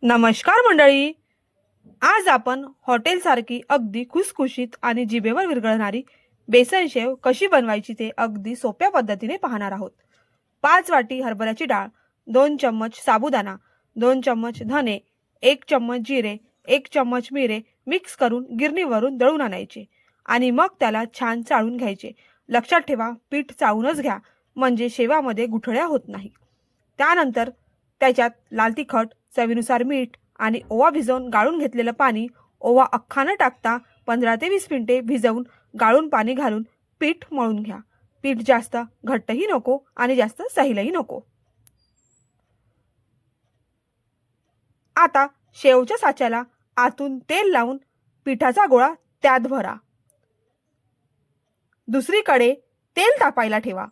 नमस्कार मंडळी. आज आपण हॉटेलसारखी अगदी खुसखुशीत आणि जिभेवर विरघळणारी बेसन शेव कशी बनवायची ते अगदी सोप्या पद्धतीने पाहणार आहोत. 5 वाटी हरभऱ्याची डाळ, 2 चम्मच साबुदाणा, 2 चम्मच धने, 1 चम्मच जिरे, 1 चम्मच मिरे मिक्स करून गिरणीवरून दळून आणायचे आणि मग त्याला छान चाळून घ्यायचे. लक्षात ठेवा, पीठ चाळूनच घ्या म्हणजे शेवामध्ये गुठळ्या होत नाही. त्यानंतर त्याच्यात लाल तिखट, चवीनुसार मीठ आणि ओवा भिजवून गाळून घेतलेलं पाणी, ओवा अख्खा न टाकता 15 ते 20 मिनिटे भिजवून गाळून पाणी घालून पीठ मळून घ्या. पीठ जास्त घट्टही नको आणि जास्त सैलही नको. आता शेवच्या साच्याला आतून तेल लावून पिठाचा गोळा त्यात भरा. दुसरीकडे तेल तापायला ठेवा.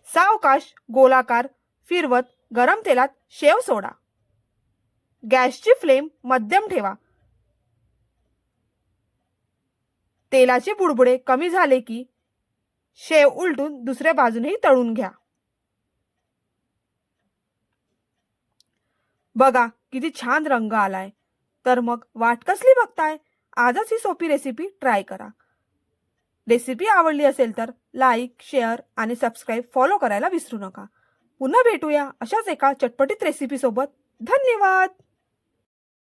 सावकाश गोलाकार फिरवत गरम तेलात शेव सोडा. गॅसची फ्लेम मध्यम ठेवा. तेलाचे बुडबुडे कमी झाले की शेव उलटून दुसऱ्या बाजूनेही तळून घ्या. बघा किती छान रंग आलाय. तर मग वाट कसली बघताय? आजच ही सोपी रेसिपी ट्राय करा. रेसिपी आवडली असेल तर लाईक, शेअर आणि सबस्क्राईब फॉलो करायला विसरू नका. पुन्हा भेटूया अशाच एका चटपटीत रेसिपी सोबत. धन्यवाद.